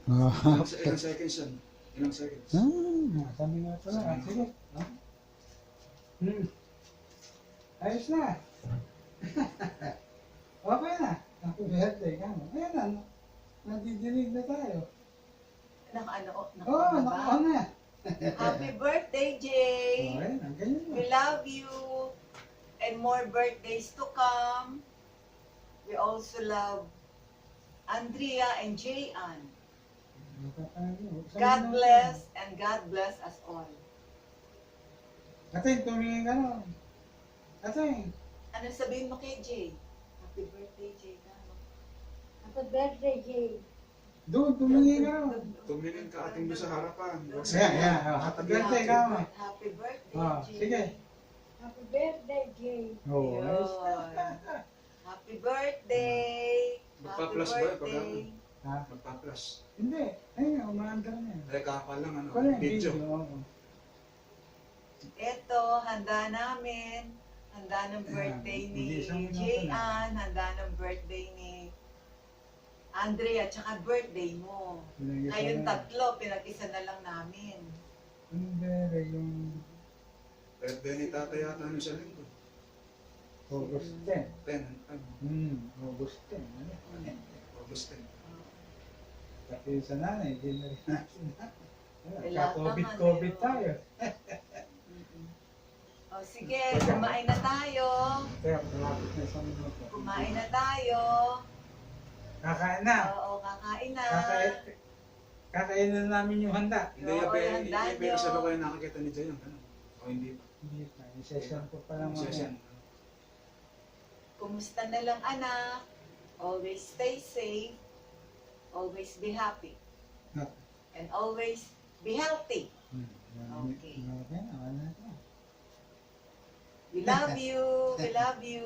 Ilang seconds yan? Ilang seconds? Sabi nga pala. Sige. Ayos na. Okay na. Happy birthday ka mo. Ayan na. Nadidinig na tayo. Oo, naka-on na. Happy birthday, Jay! Ayan, ang ganyan na. We love you! And more birthdays to come. We also love Andrea and Jay-Ann. God bless and God bless us all. Ating, tumingin ka na. Ating. Ano sabihin mo kay Jay? Happy birthday, Jay. Happy birthday, Jay. Doon, tumingin ka na. Tumingin ka ating doon sa harapan. Ayan. Happy birthday ka mo. Happy birthday, Jay. Sige. Happy birthday, Jay. Oo. Yun. Happy birthday! Happy Magpa-plus ba yun? birthday! Ha? Magpa-plus. Hindi. Ayun, umaandar na yan. Ay, kapal lang ano. Kaya Video. oo. Ito, handa namin. Handa ng birthday ni Hindi, isang minuto Jay-Ann. Handa ng birthday ni Andrea. Tsaka birthday mo. Kayong tatlo, pinag-isa na lang namin. Hindi, yung Birthday ni tatay yata ano sa linggo. August 10. 10. Ano? August 10. Ano? August 10. Kasi sa nanay, hindi na rin natin. Wala COVID naman, tayo. O sige, kumain na tayo. Kaya malapit na isang minuto. Kumain na tayo. Kakain na. Oo, kakain na. Kakain na namin yung handa. Hindi, Oo, yung handa pero nyo. sabi ko yung nakakita ni Jay yung ano. O hindi pa. Hindi pa. Isesyon ko pa lang Session. Kumusta na lang, anak? Always stay safe. Always be happy. Okay. And always be healthy. Okay. Okay. We love you. We love you.